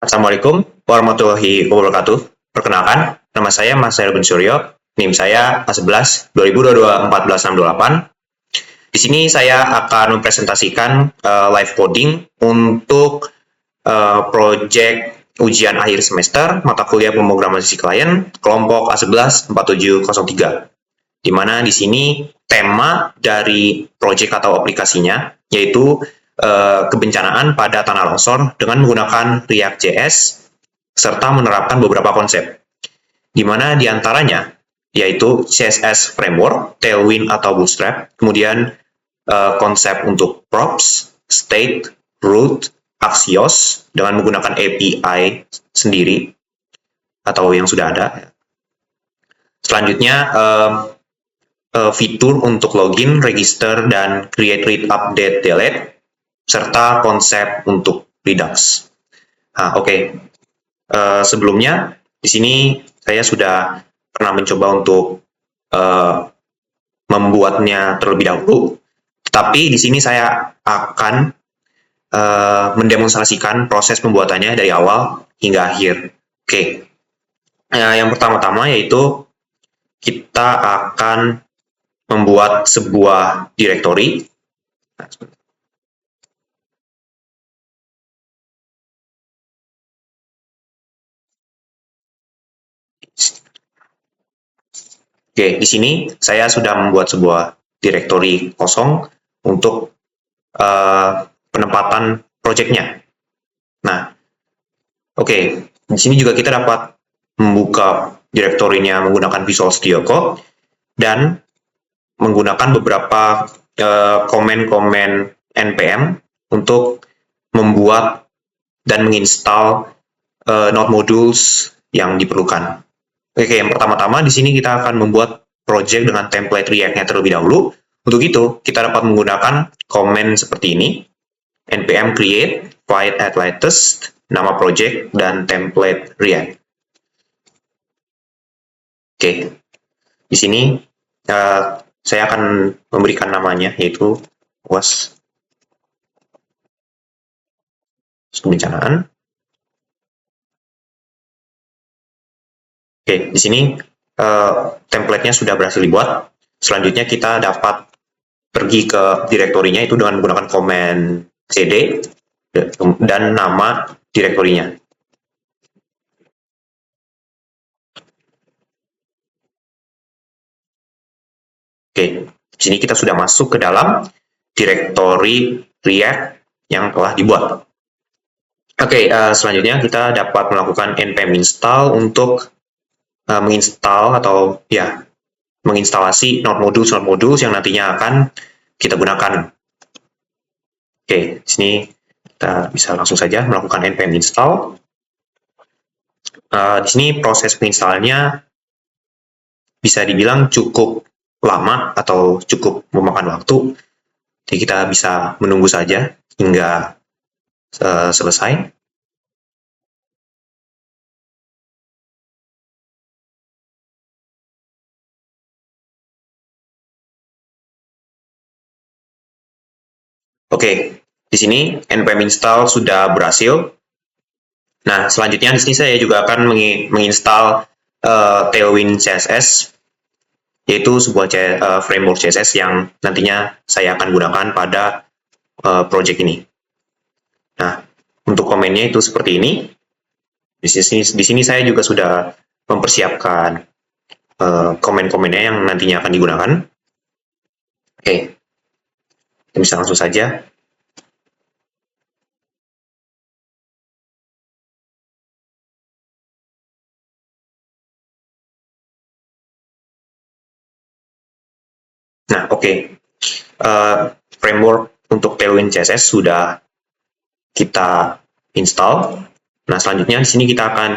Assalamualaikum warahmatullahi wabarakatuh. Perkenalkan, nama saya Mas Herbin Suryo, NIM saya A11 2022 1468. Di sini saya akan mempresentasikan live coding untuk project ujian akhir semester mata kuliah pemrograman klien kelompok A11 4703. Di mana di sini tema dari project atau aplikasinya yaitu kebencanaan pada tanah longsor dengan menggunakan React.js serta menerapkan beberapa konsep, di mana diantaranya yaitu CSS Framework, Tailwind atau Bootstrap, kemudian konsep untuk props, state, root, Axios dengan menggunakan API sendiri atau yang sudah ada. Selanjutnya fitur untuk login, register, dan create, read, update, delete, serta konsep untuk Redux. Oke. Sebelumnya, di sini saya sudah pernah mencoba untuk membuatnya terlebih dahulu, tapi di sini saya akan mendemonstrasikan proses pembuatannya dari awal hingga akhir. Oke. Yang pertama-tama yaitu kita akan membuat sebuah directory. Oke, di sini saya sudah membuat sebuah directory kosong untuk penempatan projectnya. Nah, oke, di sini juga kita dapat membuka directory-nya menggunakan Visual Studio Code dan menggunakan beberapa komen-komen npm untuk membuat dan menginstal node modules yang diperlukan. Oke, yang pertama-tama di sini kita akan membuat project dengan template React-nya terlebih dahulu. Untuk itu, kita dapat menggunakan komen seperti ini, npm create void add latest, nama project, dan template React. Oke, di sini saya akan memberikan namanya, yaitu was kebencanaan. Oke, di sini template-nya sudah berhasil dibuat. Selanjutnya kita dapat pergi ke direktorinya itu dengan menggunakan komen cd dan nama direktorinya. Oke, di sini kita sudah masuk ke dalam direktori React yang telah dibuat. Oke, selanjutnya kita dapat melakukan npm install untuk menginstal atau ya menginstalasi node modules yang nantinya akan kita gunakan. Oke, di sini kita bisa langsung saja melakukan npm install. Di sini proses penginstalnya bisa dibilang cukup lama atau cukup memakan waktu. Jadi kita bisa menunggu saja hingga selesai. Oke, di sini npm install sudah berhasil. Nah, selanjutnya di sini saya juga akan menginstal Tailwind CSS, yaitu sebuah framework CSS yang nantinya saya akan gunakan pada project ini. Nah, untuk komennya itu seperti ini. Di sini saya juga sudah mempersiapkan komen-komennya yang nantinya akan digunakan. Oke, kita bisa langsung saja. Nah, oke. Framework untuk Tailwind CSS sudah kita install. Nah, selanjutnya di sini kita akan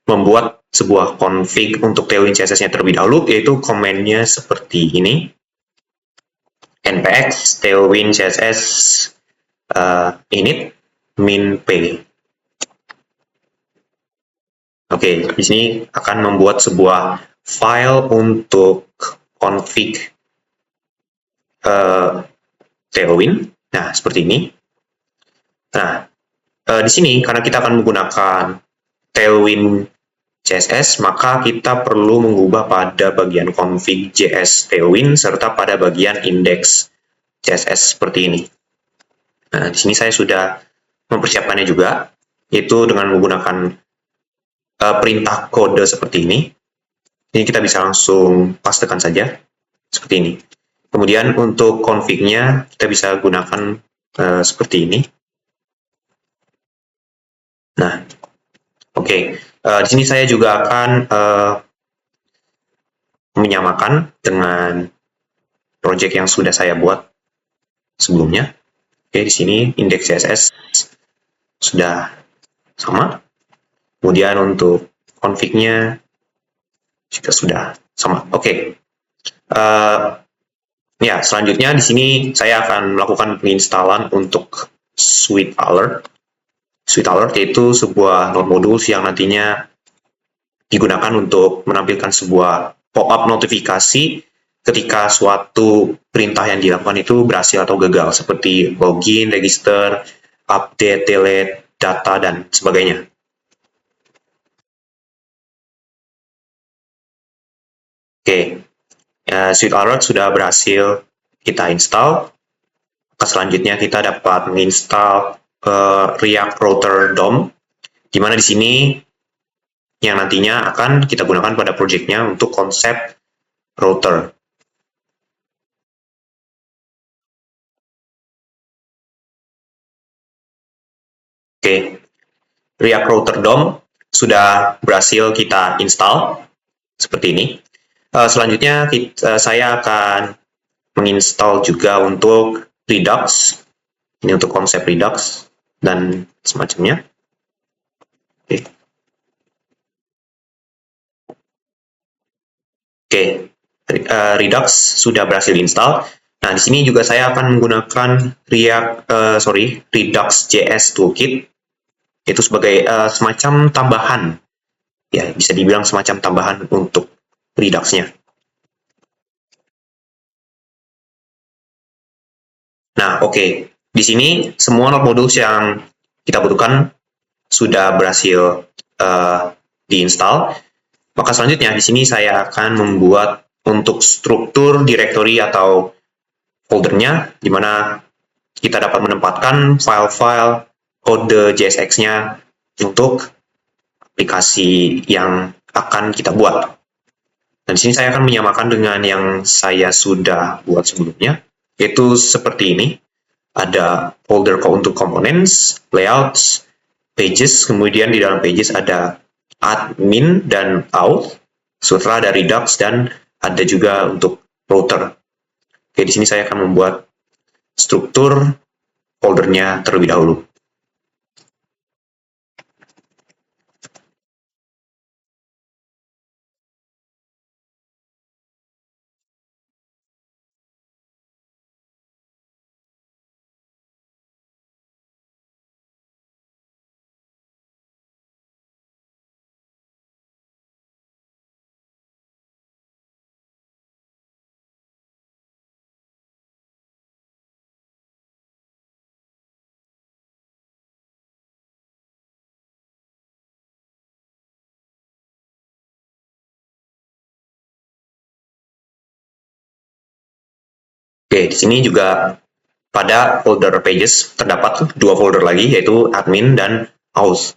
membuat sebuah config untuk Tailwind CSS-nya terlebih dahulu, yaitu komennya seperti ini. npx tailwind CSS init min p. Oke, di sini akan membuat sebuah file untuk config Tailwind. Nah, seperti ini. Nah, Di sini karena kita akan menggunakan Tailwind CSS, maka kita perlu mengubah pada bagian config JS Tailwind serta pada bagian index CSS seperti ini. Nah, di sini saya sudah mempersiapkannya juga, yaitu dengan menggunakan perintah kode seperti ini. Ini kita bisa langsung pastekan saja seperti ini. Kemudian untuk config-nya kita bisa gunakan seperti ini. Nah, oke. Di sini saya juga akan menyamakan dengan project yang sudah saya buat sebelumnya. Oke, di sini index CSS sudah sama. Kemudian untuk config-nya juga sudah sama. Oke. Ya, selanjutnya di sini saya akan melakukan penginstalan untuk Sweet Alert. Sweet Alert yaitu sebuah node modules yang nantinya digunakan untuk menampilkan sebuah pop-up notifikasi ketika suatu perintah yang dilakukan itu berhasil atau gagal, seperti login, register, update, delete, data, dan sebagainya. Oke, Sweet Alert sudah berhasil kita install. Selanjutnya kita dapat menginstal React Router DOM, di mana di sini yang nantinya akan kita gunakan pada projectnya untuk konsep router. Oke, React Router DOM sudah berhasil kita install seperti ini. Selanjutnya saya akan menginstal juga untuk Redux. Ini untuk konsep Redux dan semacamnya. Oke, Redux sudah berhasil install. Nah, di sini juga saya akan menggunakan Redux.js Toolkit, itu sebagai semacam tambahan, ya bisa dibilang semacam tambahan untuk Redux-nya. Nah, oke. Di sini semua node modules yang kita butuhkan sudah berhasil diinstal. Maka selanjutnya di sini saya akan membuat untuk struktur directory atau foldernya, di mana kita dapat menempatkan file-file kode JSX-nya untuk aplikasi yang akan kita buat. Dan di sini saya akan menyamakan dengan yang saya sudah buat sebelumnya, yaitu seperti ini. Ada folder untuk components, layouts, pages, kemudian di dalam pages ada admin dan auth, setelah ada Redux dan ada juga untuk router. Oke, di sini saya akan membuat struktur foldernya terlebih dahulu. Oke, di sini juga pada folder pages terdapat dua folder lagi, yaitu admin dan auth.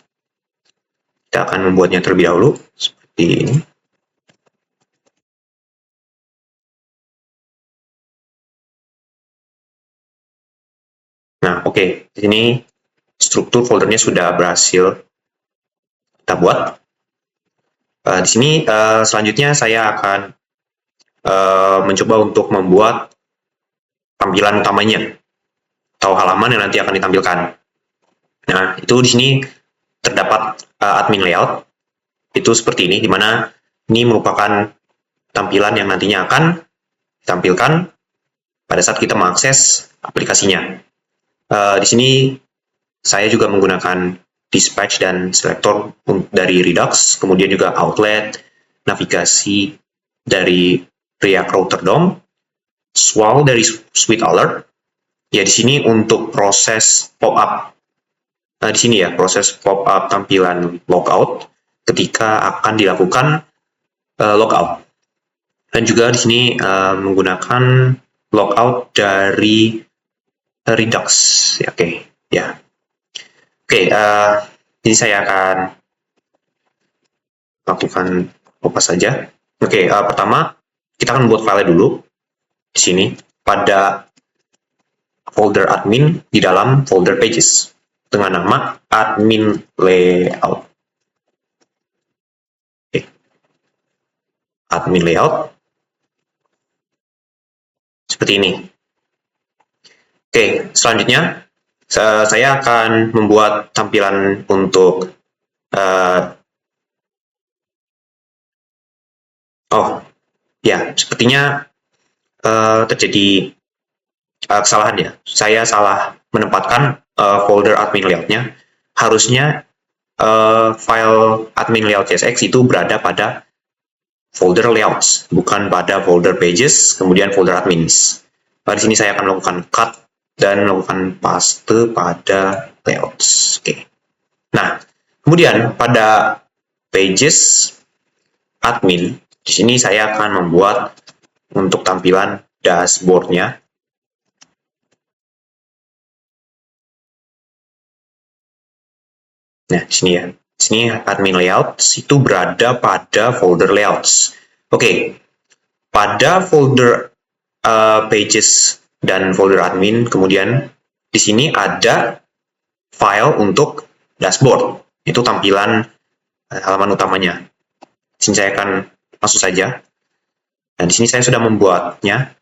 Kita akan membuatnya terlebih dahulu seperti ini. Nah, oke, di sini struktur foldernya sudah berhasil kita buat. Di sini selanjutnya saya akan mencoba untuk membuat tampilan utamanya atau halaman yang nanti akan ditampilkan. Nah, itu di sini terdapat admin layout, itu seperti ini, di mana ini merupakan tampilan yang nantinya akan ditampilkan pada saat kita mengakses aplikasinya. Di sini saya juga menggunakan dispatch dan selector dari Redux, kemudian juga outlet, navigasi dari React Router DOM, swal dari Sweet Alert. Ya, di sini untuk proses pop-up di sini ya, proses pop-up tampilan logout ketika akan dilakukan logout. Dan juga di sini menggunakan logout dari Redux. Ya, oke, ya. Oke, jadi saya akan lakukan apa saja. Oke, pertama kita akan membuat file dulu di sini pada folder admin di dalam folder pages dengan nama admin layout. Oke. Admin layout seperti ini. Oke, selanjutnya saya akan membuat tampilan untuk sepertinya terjadi kesalahan ya. Saya salah menempatkan folder admin layoutnya. Harusnya file admin layout CSX itu berada pada folder layouts, bukan pada folder pages, kemudian folder admins. Di sini saya akan melakukan cut dan melakukan paste pada layouts. Oke. Nah, kemudian pada pages admin, di sini saya akan membuat untuk tampilan dashboard-nya. Nah, di sini ya. Di sini admin layouts itu berada pada folder layouts. Oke. Pada folder pages dan folder admin, kemudian di sini ada file untuk dashboard. Itu tampilan halaman utamanya. Di sini saya akan masuk saja. Dan di sini saya sudah membuatnya.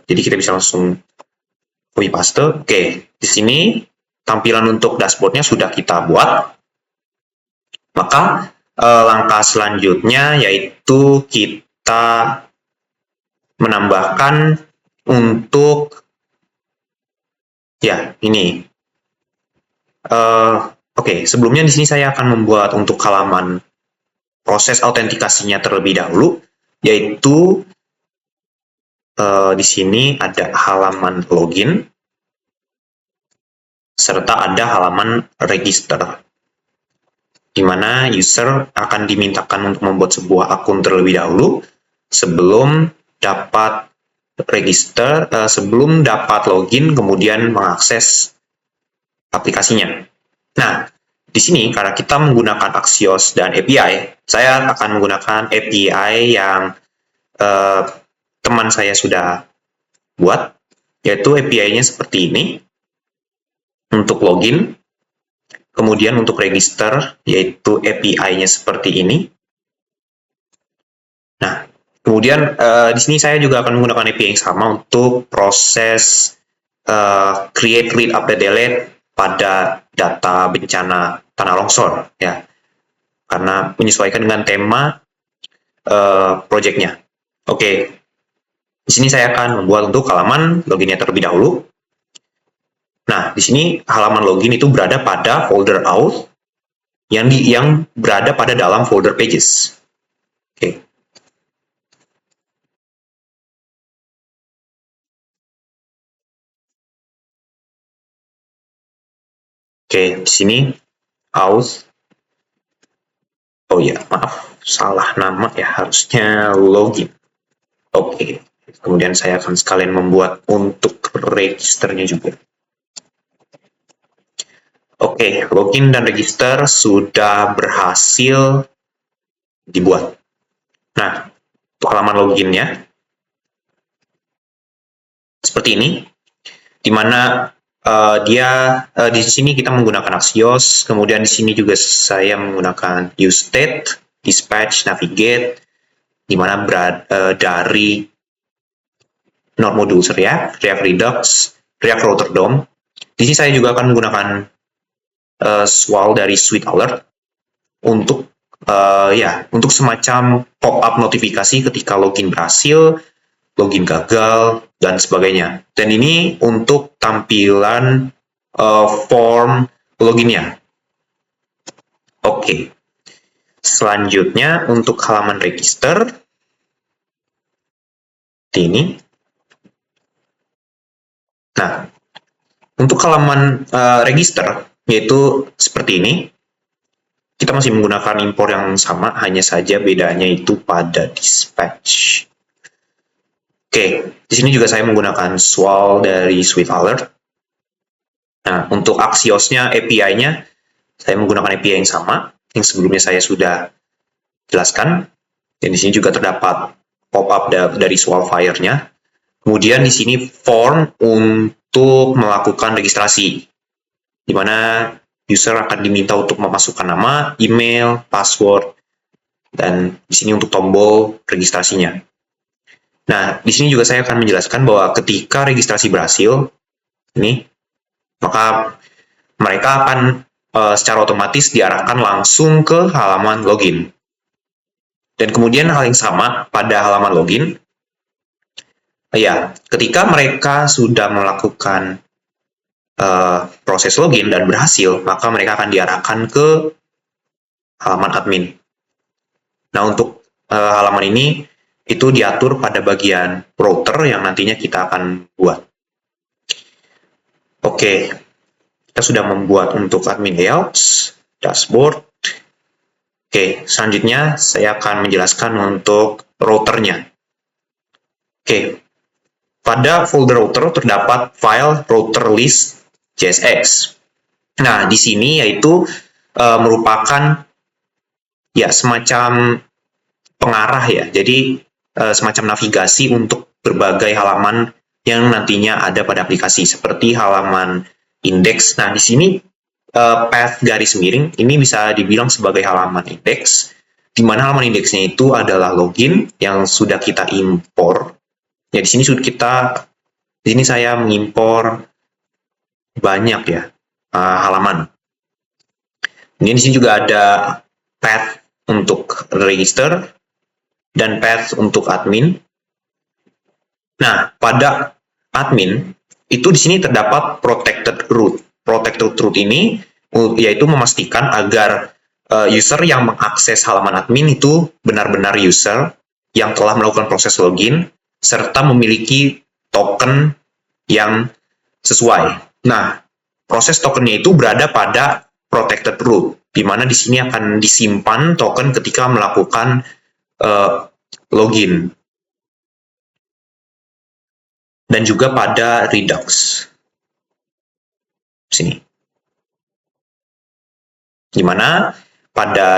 Jadi kita bisa langsung copy paste. Oke, di sini tampilan untuk dashboardnya sudah kita buat. Maka langkah selanjutnya yaitu kita menambahkan untuk ya ini. Oke, sebelumnya di sini saya akan membuat untuk halaman proses autentikasinya terlebih dahulu, yaitu di sini ada halaman login serta ada halaman register, di mana user akan dimintakan untuk membuat sebuah akun terlebih dahulu sebelum dapat register, sebelum dapat login kemudian mengakses aplikasinya. Nah, di sini karena kita menggunakan Axios dan API, saya akan menggunakan API yang teman saya sudah buat, yaitu API-nya seperti ini untuk login, kemudian untuk register, yaitu API-nya seperti ini. Nah, kemudian di sini saya juga akan menggunakan API yang sama untuk proses create, read, update, delete pada data bencana tanah longsor, ya, karena menyesuaikan dengan tema project-nya. Oke, di sini saya akan membuat untuk halaman loginnya terlebih dahulu. Nah, di sini halaman login itu berada pada folder auth yang berada pada dalam folder pages. Oke. Oke, di sini auth. Oh ya, maaf, salah nama ya, harusnya login. Oke, kemudian saya akan sekalian membuat untuk registernya juga. Oke, login dan register sudah berhasil dibuat. Nah, untuk halaman loginnya seperti ini, di mana di sini kita menggunakan Axios, kemudian di sini juga saya menggunakan useState, dispatch, navigate, di mana dari Node Modules React, React Redux, React Router DOM. Di sini saya juga akan menggunakan swal dari Suite Alert untuk untuk semacam pop-up notifikasi ketika login berhasil, login gagal, dan sebagainya. Dan ini untuk tampilan form loginnya. Oke. Selanjutnya untuk halaman register, ini. Nah, untuk halaman register, yaitu seperti ini. Kita masih menggunakan impor yang sama, hanya saja bedanya itu pada dispatch. Oke, di sini juga saya menggunakan swal dari SwiftAlert. Nah, untuk Axios-nya, API-nya, saya menggunakan API yang sama, yang sebelumnya saya sudah jelaskan. Dan di sini juga terdapat pop-up dari SwalFire-nya. Kemudian di sini form untuk melakukan registrasi, di mana user akan diminta untuk memasukkan nama, email, password, dan di sini untuk tombol registrasinya. Nah, di sini juga saya akan menjelaskan bahwa ketika registrasi berhasil, ini, maka mereka akan secara otomatis diarahkan langsung ke halaman login. Dan kemudian hal yang sama pada halaman login, ya, ketika mereka sudah melakukan proses login dan berhasil, maka mereka akan diarahkan ke halaman admin. Nah, untuk halaman ini itu diatur pada bagian router yang nantinya kita akan buat. Oke, kita sudah membuat untuk admin layouts, dashboard. Oke, selanjutnya saya akan menjelaskan untuk routernya. Oke, pada folder router terdapat file router list JSX. Nah, di sini yaitu merupakan ya semacam pengarah ya, jadi semacam navigasi untuk berbagai halaman yang nantinya ada pada aplikasi, seperti halaman indeks. Nah, di sini path garis miring ini bisa dibilang sebagai halaman indeks, di mana halaman indeksnya itu adalah login yang sudah kita impor. Ya, di sini saya mengimpor banyak ya halaman. Ini di sini juga ada path untuk register dan path untuk admin. Nah, pada admin itu di sini terdapat protected root. Protected root ini yaitu memastikan agar user yang mengakses halaman admin itu benar-benar user yang telah melakukan proses login serta memiliki token yang sesuai. Nah, proses tokennya itu berada pada protected root, di mana di sini akan disimpan token ketika melakukan login. Dan juga pada Redux. Sini. Dimana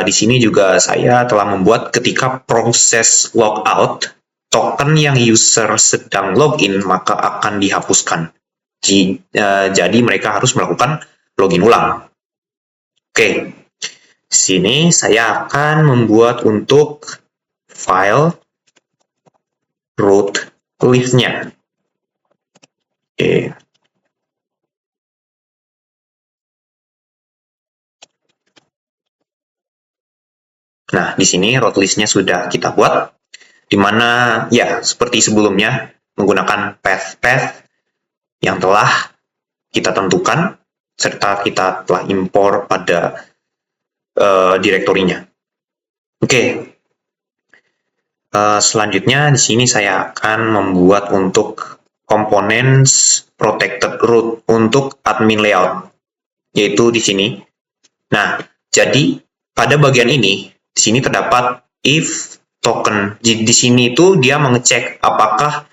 di sini juga saya telah membuat ketika proses logout, token yang user sedang login maka akan dihapuskan. Jadi mereka harus melakukan login ulang. Oke, sini saya akan membuat untuk file root list-nya. Oke. Nah, di sini root list-nya sudah kita buat, di mana ya seperti sebelumnya menggunakan path yang telah kita tentukan serta kita telah impor pada direktorinya. Oke. Selanjutnya di sini saya akan membuat untuk komponen protected root untuk admin layout, yaitu di sini. Nah, jadi pada bagian ini di sini terdapat if token. Di sini itu dia mengecek apakah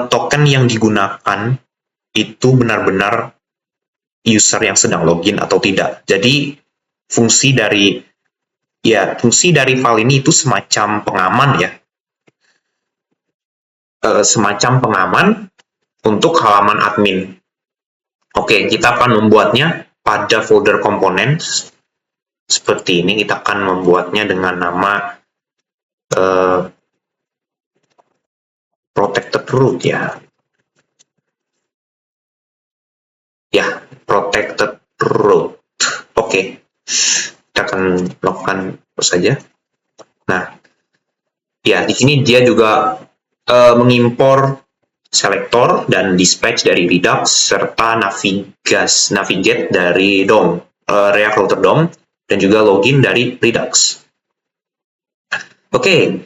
token yang digunakan itu benar-benar user yang sedang login atau tidak. Jadi fungsi dari file ini itu semacam pengaman ya. Semacam pengaman untuk halaman admin. Oke, kita akan membuatnya pada folder components. Seperti ini, kita akan membuatnya dengan nama protected root ya. Ya, protected root. Oke, kita akan melakukan saja. Nah, ya di sini dia juga mengimpor selector dan dispatch dari Redux serta navigate dari DOM, React Router DOM, dan juga login dari Redux. Oke,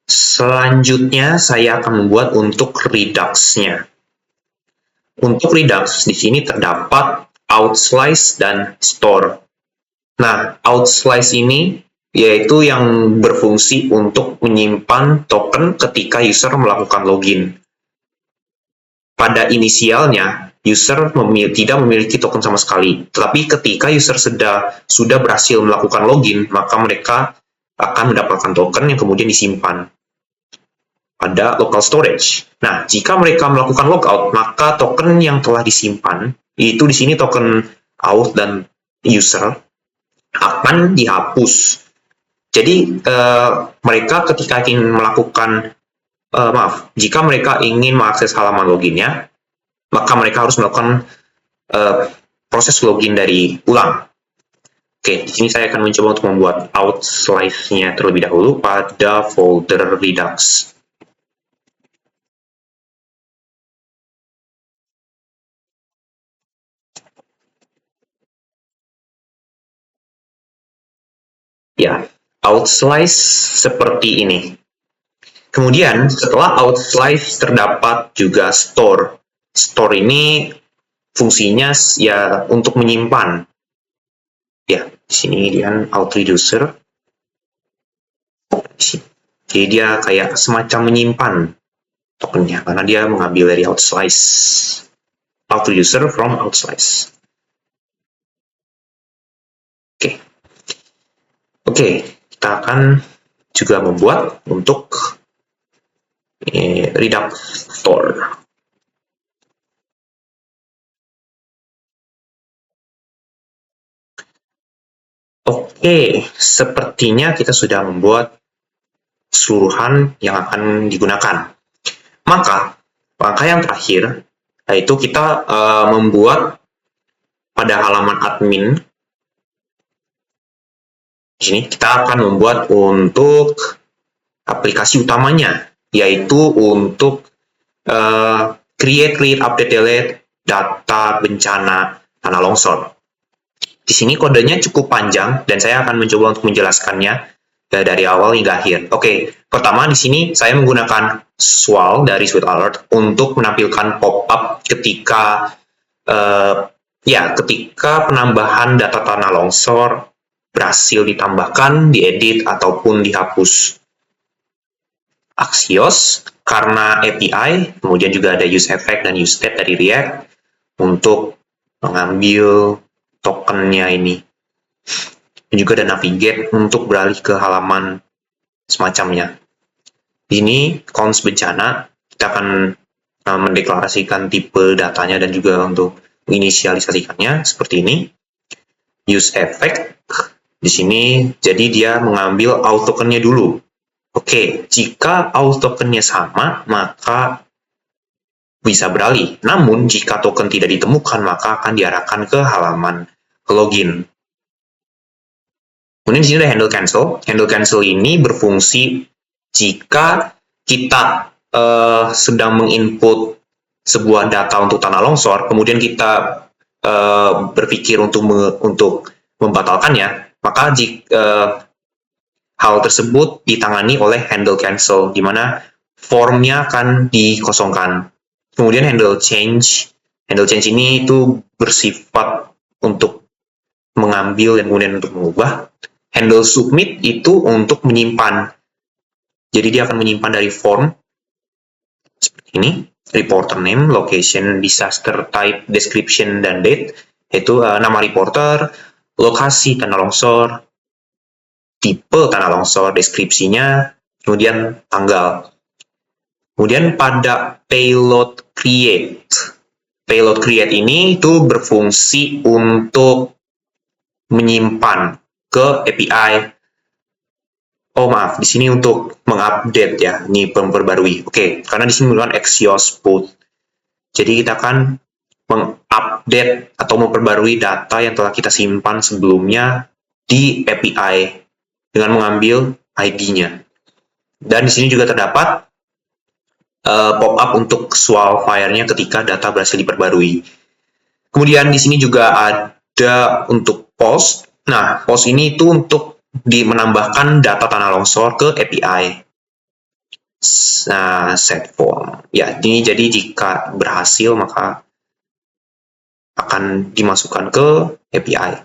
selanjutnya saya akan membuat untuk Redux-nya. Untuk Redux di sini terdapat out slice dan store. Nah, out slice ini yaitu yang berfungsi untuk menyimpan token ketika user melakukan login. Pada inisialnya, user tidak memiliki token sama sekali. Tetapi ketika user sudah berhasil melakukan login, maka mereka akan mendapatkan token yang kemudian disimpan pada local storage. Nah, jika mereka melakukan logout, maka token yang telah disimpan, itu di sini token out dan user, akan dihapus. Jadi, mereka ketika ingin melakukan jika mereka ingin mengakses halaman loginnya, maka mereka harus melakukan proses login dari ulang. Oke, di sini saya akan mencoba untuk membuat out slice-nya terlebih dahulu pada folder Redux. Ya, out slice seperti ini. Kemudian, setelah out slice terdapat juga store. Store ini fungsinya ya untuk menyimpan. Ya, di sini dia out reducer. Jadi dia kayak semacam menyimpan tokennya karena dia mengambil dari out slice. Out reducer from out slice. Oke, kita akan juga membuat untuk Redux Store. Oke, sepertinya kita sudah membuat keseluruhan yang akan digunakan. Maka, langkah yang terakhir, yaitu kita membuat pada halaman admin. Di sini kita akan membuat untuk aplikasi utamanya, yaitu untuk create, update, delete data bencana tanah longsor. Di sini kodenya cukup panjang dan saya akan mencoba untuk menjelaskannya dari awal hingga akhir. Oke, pertama di sini saya menggunakan swal dari Swift Alert untuk menampilkan pop-up ketika ketika penambahan data tanah longsor berhasil ditambahkan, diedit, ataupun dihapus. Axios, karena API, kemudian juga ada use effect dan use state dari React untuk mengambil tokennya ini. Dan juga ada navigate untuk beralih ke halaman semacamnya. Di sini, cons bencana, kita akan mendeklarasikan tipe datanya dan juga untuk menginisialisasikannya seperti ini. Use effect, di sini, jadi dia mengambil out tokennya dulu. Oke, jika out tokennya sama, maka bisa beralih. Namun, jika token tidak ditemukan, maka akan diarahkan ke halaman login. Kemudian di sini ada handle cancel. Handle cancel ini berfungsi jika kita sedang menginput sebuah data untuk tanah longsor, kemudian kita berpikir untuk membatalkannya, maka hal tersebut ditangani oleh handle cancel, di mana formnya akan dikosongkan. Kemudian handle change ini itu bersifat untuk mengambil dan kemudian untuk mengubah. Handle submit itu untuk menyimpan. Jadi dia akan menyimpan dari form seperti ini, reporter name, location, disaster type, description, dan date, yaitu nama reporter, lokasi tanah longsor, tipe tanah longsor, deskripsinya, kemudian tanggal. Kemudian pada payload create. Payload create ini itu berfungsi untuk menyimpan ke API. Oh maaf, di sini untuk mengupdate ya, ini memperbarui. Oke, karena di sini menggunakan Axios Boot. Jadi kita akan mengupdate atau memperbarui data yang telah kita simpan sebelumnya di API dengan mengambil ID-nya. Dan di sini juga terdapat pop-up untuk swal file-nya ketika data berhasil diperbarui. Kemudian di sini juga ada untuk post. Nah, post ini itu untuk menambahkan data tanah longsor ke API. Nah, set form. Ya, ini jadi jika berhasil maka akan dimasukkan ke API.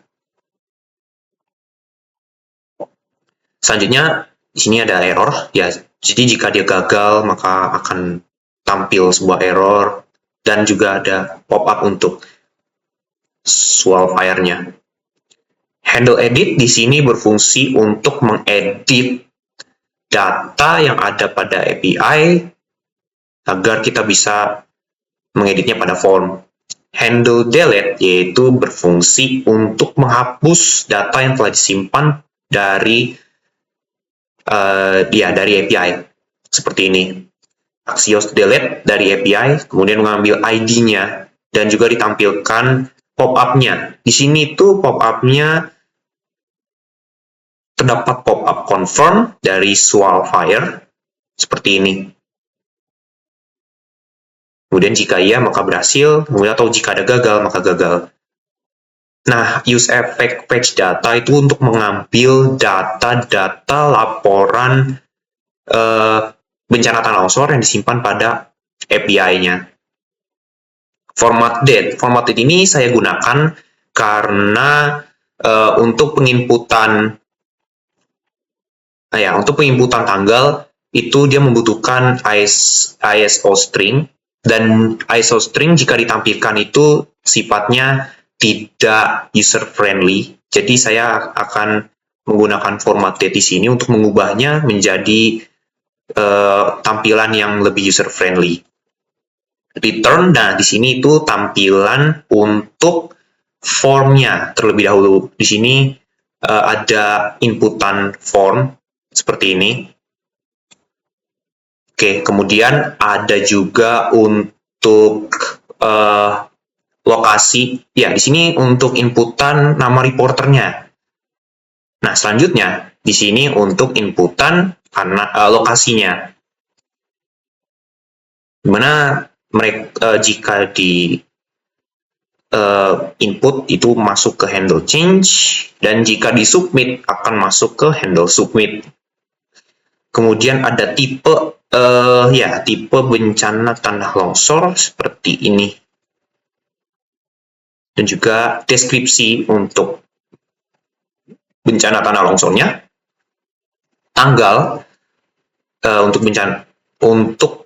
Selanjutnya, di sini ada error. Ya, jadi jika dia gagal, maka akan tampil sebuah error. Dan juga ada pop-up untuk swal fire-nya. Handle edit di sini berfungsi untuk mengedit data yang ada pada API agar kita bisa mengeditnya pada form. Handle delete yaitu berfungsi untuk menghapus data yang telah disimpan dari dari API seperti ini. Axios delete dari API, kemudian mengambil ID-nya dan juga ditampilkan pop-up-nya. Di sini tuh pop-up-nya terdapat pop-up confirm dari Swalfire seperti ini. Kemudian jika iya maka berhasil, kemudian atau jika ada gagal maka gagal. Nah, use effect fetch data itu untuk mengambil data-data laporan bencana tanah longsor yang disimpan pada API-nya. Format date ini saya gunakan karena untuk penginputan tanggal itu dia membutuhkan ISO string, dan ISO string jika ditampilkan itu sifatnya tidak user friendly. Jadi saya akan menggunakan format date di sini untuk mengubahnya menjadi tampilan yang lebih user friendly. Return, nah di sini itu tampilan untuk formnya terlebih dahulu. Di sini ada inputan form seperti ini. Oke, kemudian ada juga untuk lokasi. Ya, di sini untuk inputan nama reporternya. Nah, selanjutnya di sini untuk inputan lokasinya. Dimana mereka jika di input itu masuk ke handle change, dan jika di submit akan masuk ke handle submit. Kemudian ada tipe tipe bencana tanah longsor seperti ini, dan juga deskripsi untuk bencana tanah longsornya, tanggal untuk bencana untuk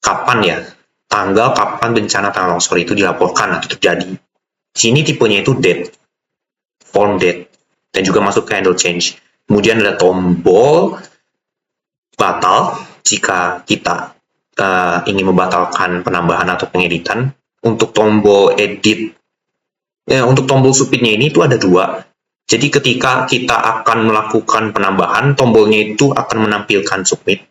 kapan ya, tanggal kapan bencana tanah longsor itu dilaporkan atau terjadi. Di sini tipenya itu date, form date, dan juga masuk ke handle change. Kemudian ada tombol batal jika kita ingin membatalkan penambahan atau pengeditan. Untuk tombol edit, untuk tombol submitnya ini itu ada dua. Jadi ketika kita akan melakukan penambahan, tombolnya itu akan menampilkan submit.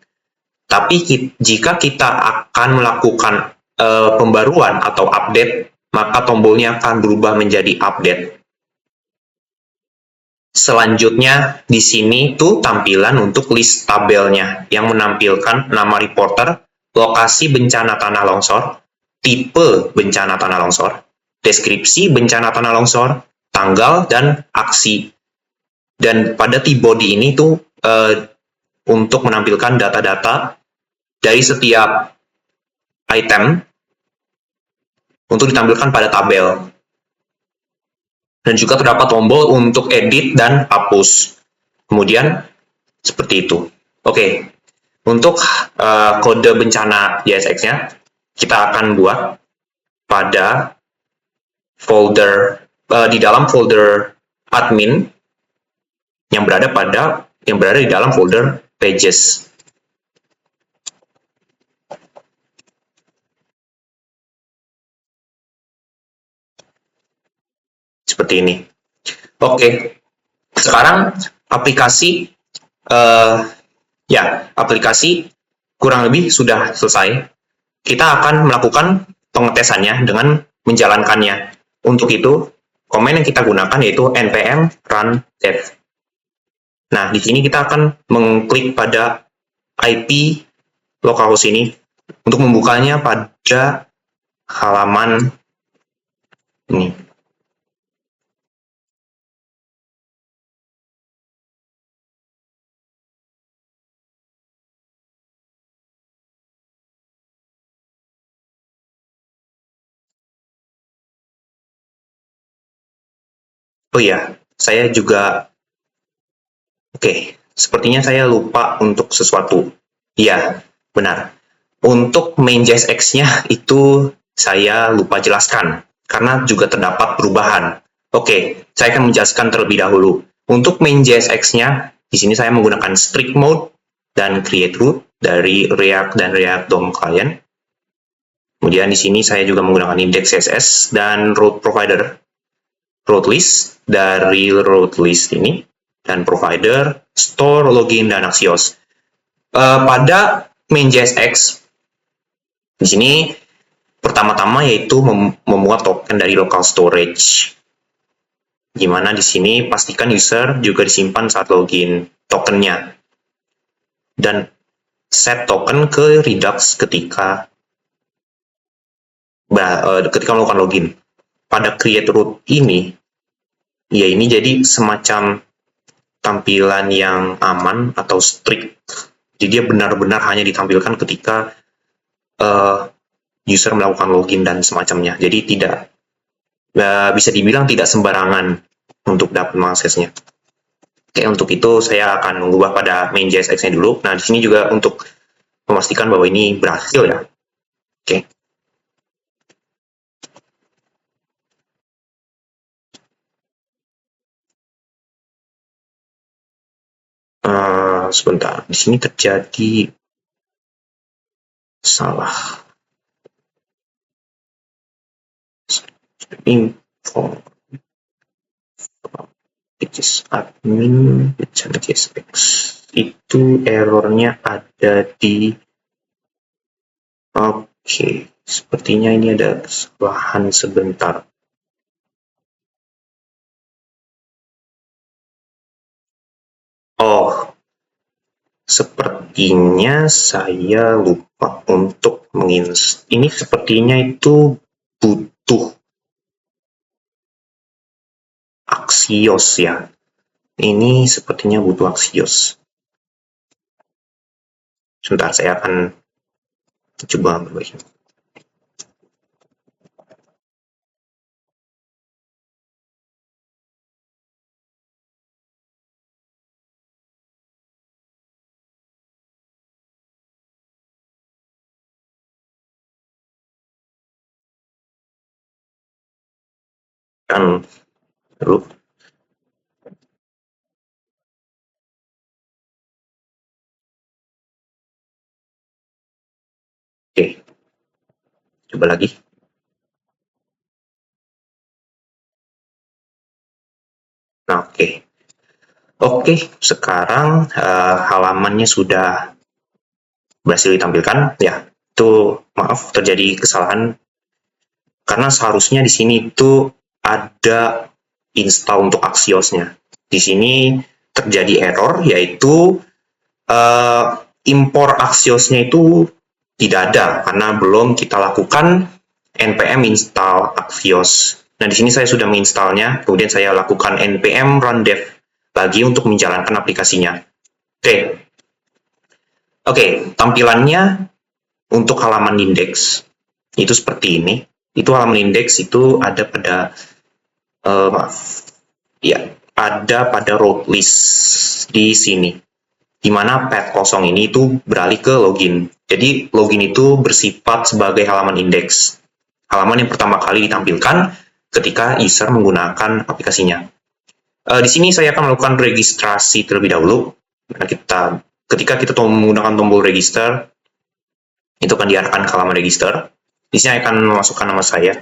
Tapi jika kita akan melakukan pembaruan atau update, maka tombolnya akan berubah menjadi update. Selanjutnya di sini tuh tampilan untuk list tabelnya yang menampilkan nama reporter, lokasi bencana tanah longsor, tipe bencana tanah longsor, deskripsi bencana tanah longsor, tanggal, dan aksi. Dan pada T-body ini tuh untuk menampilkan data-data dari setiap item untuk ditampilkan pada tabel. Dan juga terdapat tombol untuk edit dan hapus. Kemudian seperti itu. Oke, untuk kode bencana JSX-nya kita akan buat pada folder di dalam folder admin yang berada di dalam folder pages. Seperti ini. Oke, sekarang aplikasi aplikasi kurang lebih sudah selesai. Kita akan melakukan pengetesannya dengan menjalankannya. Untuk itu, komen yang kita gunakan yaitu npm run dev. Nah, di sini kita akan mengklik pada IP localhost ini untuk membukanya pada halaman ini. Oh iya, saya juga, oke, sepertinya saya lupa untuk sesuatu. Iya, benar. Untuk main JSX-nya itu saya lupa jelaskan, karena juga terdapat perubahan. Oke, saya akan menjelaskan terlebih dahulu. Untuk main JSX-nya, di sini saya menggunakan strict mode dan create root dari React dan React DOM client. Kemudian di sini saya juga menggunakan index CSS dan route provider, route list dari route list ini, dan provider, store, login, dan Axios. Pada main JSX, di sini pertama-tama yaitu memuat token dari local storage. Gimana di sini pastikan user juga disimpan saat login tokennya. Dan set token ke Redux ketika melakukan login. Pada create root ini, ya ini jadi semacam tampilan yang aman atau strict. Jadi dia benar-benar hanya ditampilkan ketika user melakukan login dan semacamnya. Jadi tidak bisa dibilang tidak sembarangan untuk dapat mengaksesnya. Oke, untuk itu saya akan mengubah pada main JSX-nya dulu. Nah, di sini juga untuk memastikan bahwa ini berhasil ya. Oke. Sebentar, di sini terjadi salah info pages admin JSX itu errornya ada di oke, sepertinya ini ada kesalahan sebentar. Oh, sepertinya saya lupa untuk menginstal. Ini sepertinya itu butuh Axios ya. Ini sepertinya butuh Axios. Sebentar, saya akan coba memperbaiki. Kan dulu. Oke, coba lagi. Nah, oke. Oke, sekarang halamannya sudah berhasil ditampilkan. Ya, itu maaf terjadi kesalahan karena seharusnya di sini itu ada install untuk Axios-nya. Di sini terjadi error yaitu impor Axios-nya itu tidak ada karena belum kita lakukan npm install Axios. Nah, di sini saya sudah menginstalnya, kemudian saya lakukan npm run dev lagi untuk menjalankan aplikasinya. Oke, tampilannya untuk halaman indeks itu seperti ini. Itu halaman indeks itu ada pada maaf, ya, ada pada route list di sini, di mana path kosong ini itu beralih ke login. Jadi login itu bersifat sebagai halaman indeks. Halaman yang pertama kali ditampilkan ketika user menggunakan aplikasinya. Di sini saya akan melakukan registrasi terlebih dahulu. Nah, ketika kita menggunakan tombol register, itu akan diarahkan ke halaman register. Di sini saya akan memasukkan nama saya.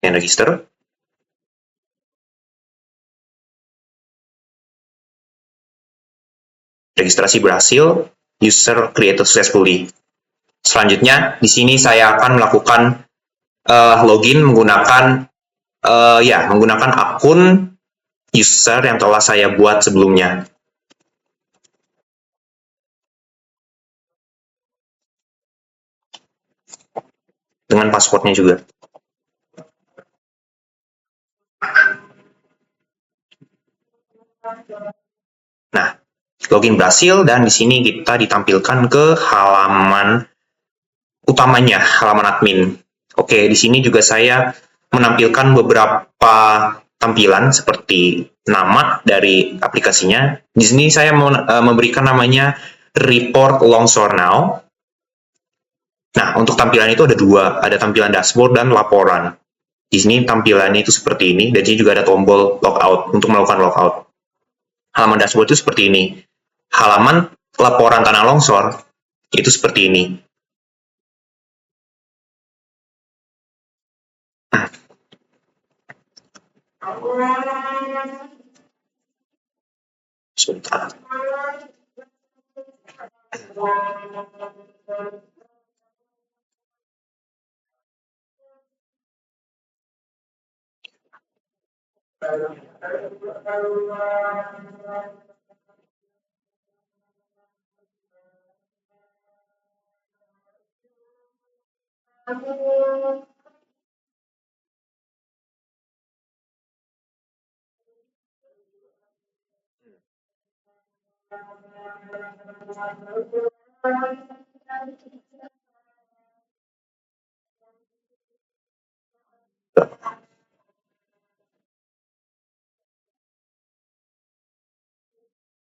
Yang register. Registrasi berhasil, user created successfully. Selanjutnya, di sini saya akan melakukan login menggunakan menggunakan akun user yang telah saya buat sebelumnya. Dengan passwordnya juga. login berhasil, dan di sini kita ditampilkan ke halaman utamanya, halaman admin. Oke, di sini juga saya menampilkan beberapa tampilan seperti nama dari aplikasinya. Di sini saya memberikan namanya Report Longsor Now. Nah, untuk tampilan itu ada dua, ada tampilan dashboard dan laporan. Di sini tampilannya itu seperti ini, dan di sini juga ada tombol logout untuk melakukan logout. Halaman dashboard itu seperti ini. Halaman laporan tanah longsor itu seperti ini. Sebentar.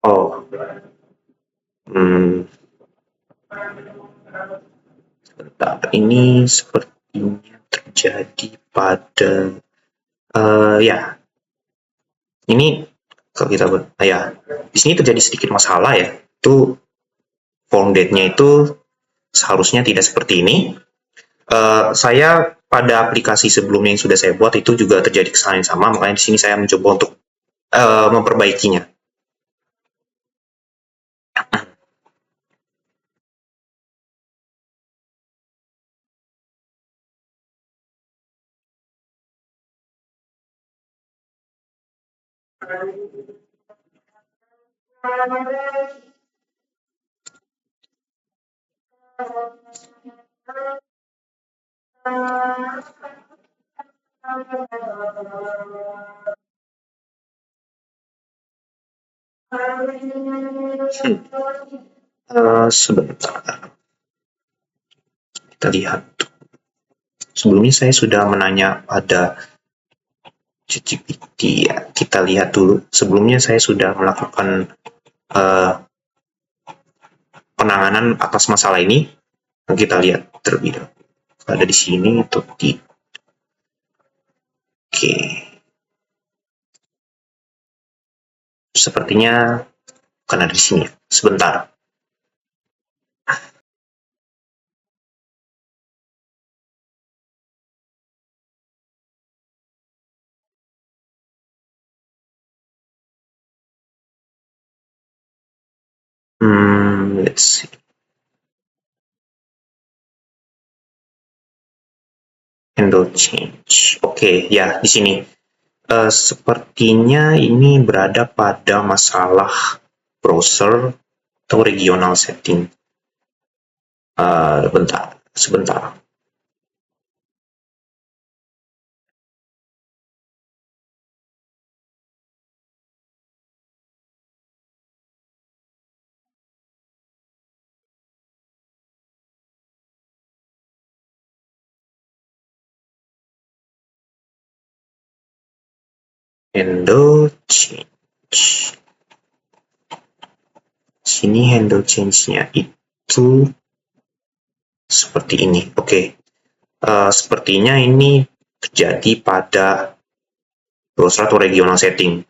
Oh, sebentar. Ini sepertinya terjadi pada ya. Ini kalau kita ya, di sini terjadi sedikit masalah ya. Itu form date-nya itu seharusnya tidak seperti ini. Saya pada aplikasi sebelumnya yang sudah saya buat itu juga terjadi kesalahan yang sama, makanya di sini saya mencoba untuk memperbaikinya. Sebentar, kita lihat. Sebelumnya saya sudah menanya pada ChatGPT ya. Kita lihat dulu. Sebelumnya saya sudah melakukan penanganan atas masalah ini. Kita lihat terlebih dahulu. Ada di sini atau tidak? Oke. Sepertinya bukan ada di sini. Sebentar. Let's see. Handle change. Oke, ya di sini. Sepertinya ini berada pada masalah browser atau regional setting. Sebentar. Handle change. Sini handle change-nya itu seperti ini. Oke. Sepertinya ini terjadi pada browser atau regional setting.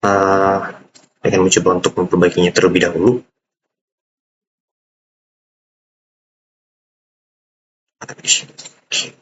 Saya akan mencoba untuk memperbaikinya terlebih dahulu. Oke.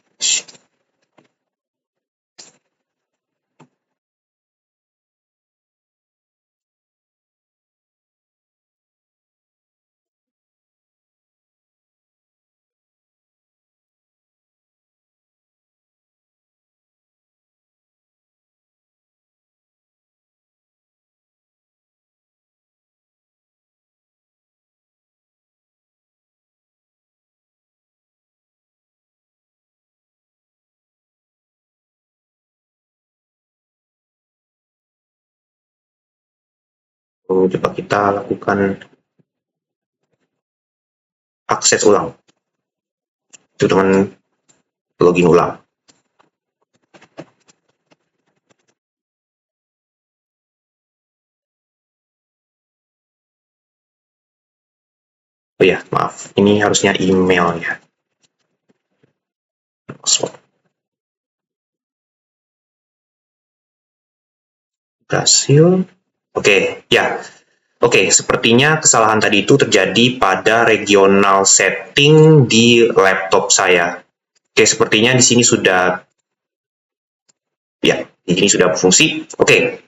Coba kita lakukan akses ulang. Itu dengan login ulang. Oh ya, maaf. Ini harusnya email ya. Password. Berhasil. Oke, ya. Oke, sepertinya kesalahan tadi itu terjadi pada regional setting di laptop saya. Oke, sepertinya di sini sudah, ya, di sini sudah berfungsi. Oke,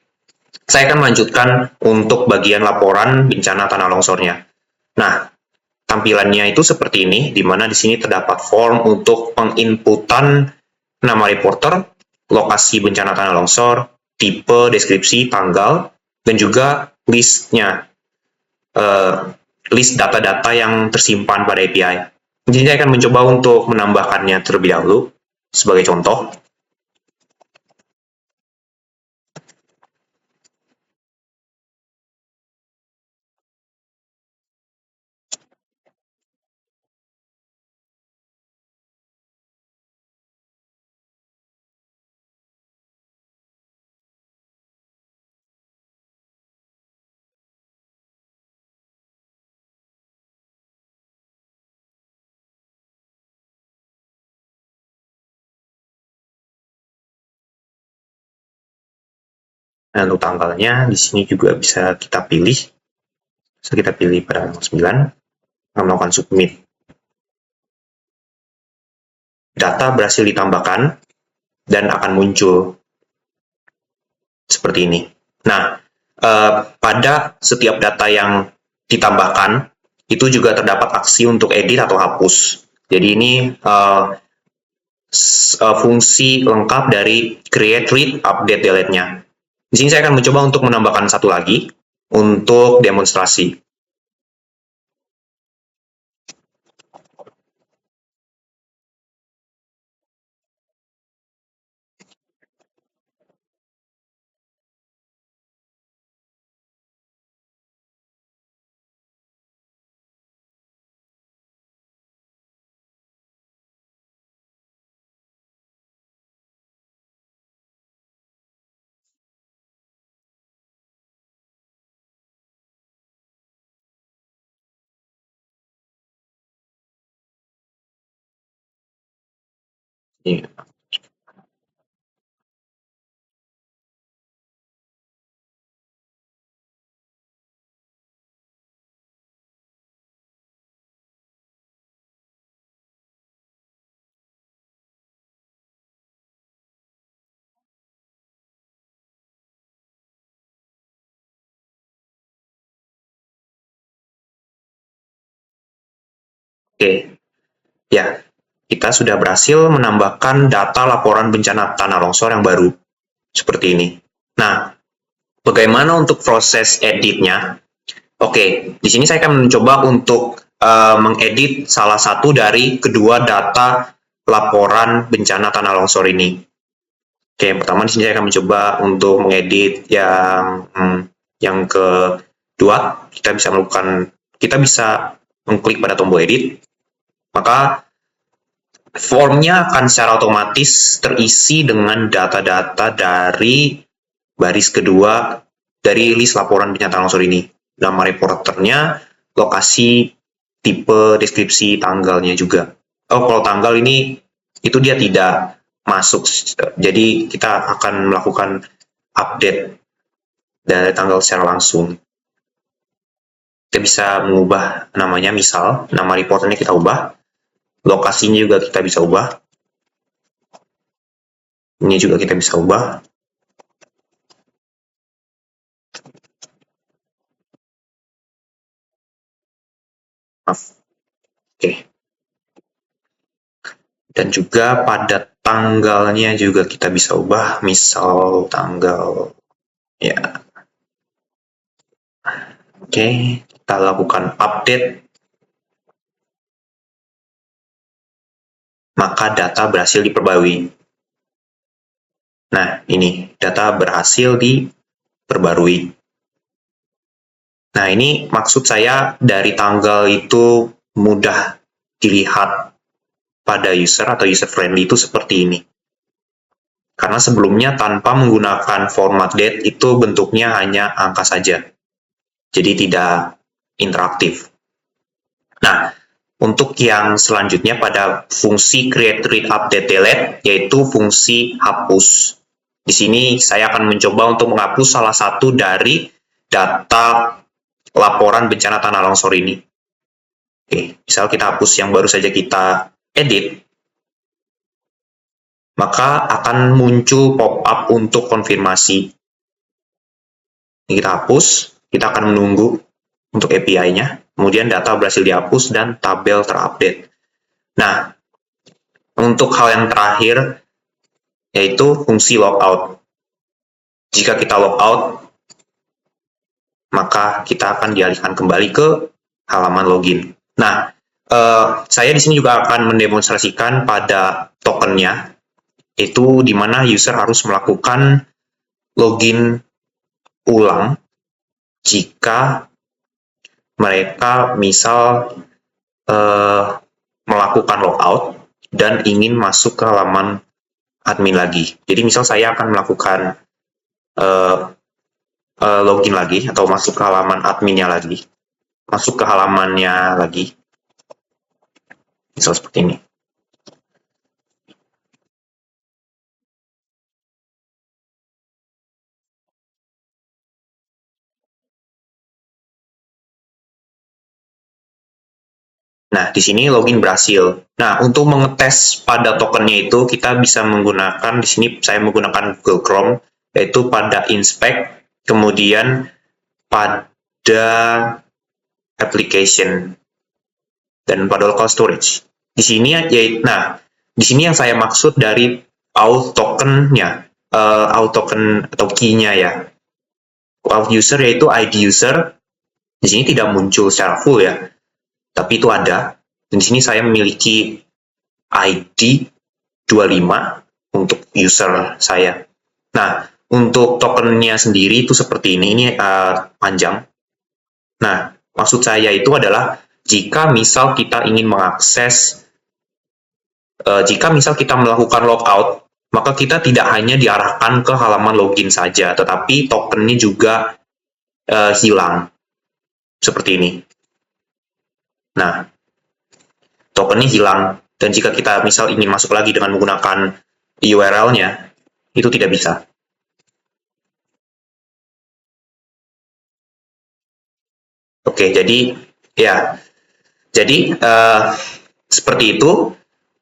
saya akan melanjutkan untuk bagian laporan bencana tanah longsornya. Nah, tampilannya itu seperti ini, di mana di sini terdapat form untuk penginputan nama reporter, lokasi bencana tanah longsor, tipe, deskripsi, tanggal, dan juga listnya, list data-data yang tersimpan pada API. Jadi saya akan mencoba untuk menambahkannya terlebih dahulu, sebagai contoh. Nah, untuk tanggalnya di sini juga bisa kita pilih. Bisa kita pilih pada tanggal 9, akan melakukan submit. Data berhasil ditambahkan dan akan muncul seperti ini. Nah, pada setiap data yang ditambahkan, itu juga terdapat aksi untuk edit atau hapus. Jadi ini fungsi lengkap dari create, read, update, delete-nya. Di sini saya akan mencoba untuk menambahkan satu lagi untuk demonstrasi. Ini. Oke, ya, kita sudah berhasil menambahkan data laporan bencana tanah longsor yang baru, seperti ini. Nah, bagaimana untuk proses editnya? Oke, di sini saya akan mencoba untuk mengedit salah satu dari kedua data laporan bencana tanah longsor ini. Oke, yang pertama di sini saya akan mencoba untuk mengedit yang kedua. Kita bisa mengklik pada tombol edit, maka formnya akan secara otomatis terisi dengan data-data dari baris kedua dari list laporan bencana tanah longsor ini. Nama reporternya, lokasi, tipe, deskripsi, tanggalnya juga. Oh, kalau tanggal ini itu dia tidak masuk, jadi kita akan melakukan update dari tanggal secara langsung. Kita bisa mengubah namanya, misal nama reporternya kita ubah, lokasinya juga kita bisa ubah, ini juga kita bisa ubah. Oke. Dan juga pada tanggalnya juga kita bisa ubah, misal tanggal, ya. Oke, kita lakukan update. Maka data berhasil diperbarui. Nah, ini data berhasil diperbarui. Nah, ini maksud saya dari tanggal itu mudah dilihat pada user atau user friendly itu seperti ini. Karena sebelumnya tanpa menggunakan format date itu bentuknya hanya angka saja. Jadi tidak interaktif. Nah, untuk yang selanjutnya pada fungsi create, read, update, delete, yaitu fungsi hapus. Di sini saya akan mencoba untuk menghapus salah satu dari data laporan bencana tanah longsor ini. Oke, misal kita hapus yang baru saja kita edit, maka akan muncul pop-up untuk konfirmasi. Ini kita hapus, kita akan menunggu untuk API-nya, kemudian data berhasil dihapus dan tabel terupdate. Nah, untuk hal yang terakhir, yaitu fungsi logout. Jika kita logout, maka kita akan dialihkan kembali ke halaman login. Nah, saya di sini juga akan mendemonstrasikan pada tokennya, itu di mana user harus melakukan login ulang jika mereka misal melakukan logout dan ingin masuk ke halaman admin lagi. Jadi misal saya akan melakukan login lagi atau masuk ke halaman adminnya lagi, masuk ke halamannya lagi, misal seperti ini. Nah, di sini login berhasil. Nah, untuk mengetes pada tokennya itu, kita bisa menggunakan, di sini saya menggunakan Google Chrome, yaitu pada inspect, kemudian pada application, dan pada local storage. Di sini, nah, di sini yang saya maksud dari auth tokennya, auth token atau key-nya ya. Auth user yaitu ID user, di sini tidak muncul secara full ya. Tapi itu ada. Dan di sini saya memiliki ID 25 untuk user saya. Nah, untuk tokennya sendiri itu seperti ini panjang. Nah, maksud saya itu adalah jika misal kita ingin mengakses, jika misal kita melakukan logout, maka kita tidak hanya diarahkan ke halaman login saja, tetapi tokennya juga hilang. Seperti ini. Nah, tokennya hilang, dan jika kita misal ingin masuk lagi dengan menggunakan URL-nya, itu tidak bisa. Oke, jadi ya, jadi seperti itu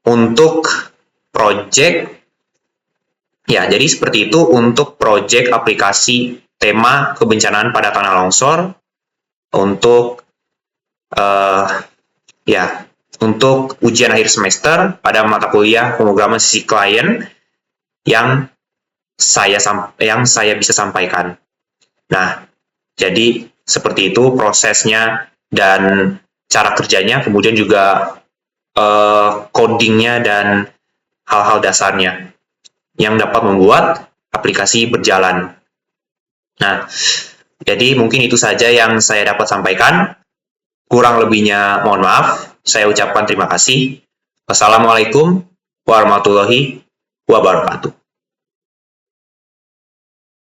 untuk project. Ya, jadi seperti itu untuk project aplikasi tema kebencanaan pada tanah longsor untuk ya, untuk ujian akhir semester pada mata kuliah pemrograman sisi klien yang saya bisa sampaikan. Nah, jadi seperti itu prosesnya dan cara kerjanya, kemudian juga codingnya dan hal-hal dasarnya yang dapat membuat aplikasi berjalan. Nah, jadi mungkin itu saja yang saya dapat sampaikan. Kurang lebihnya mohon maaf, saya ucapkan terima kasih. Wassalamualaikum warahmatullahi wabarakatuh.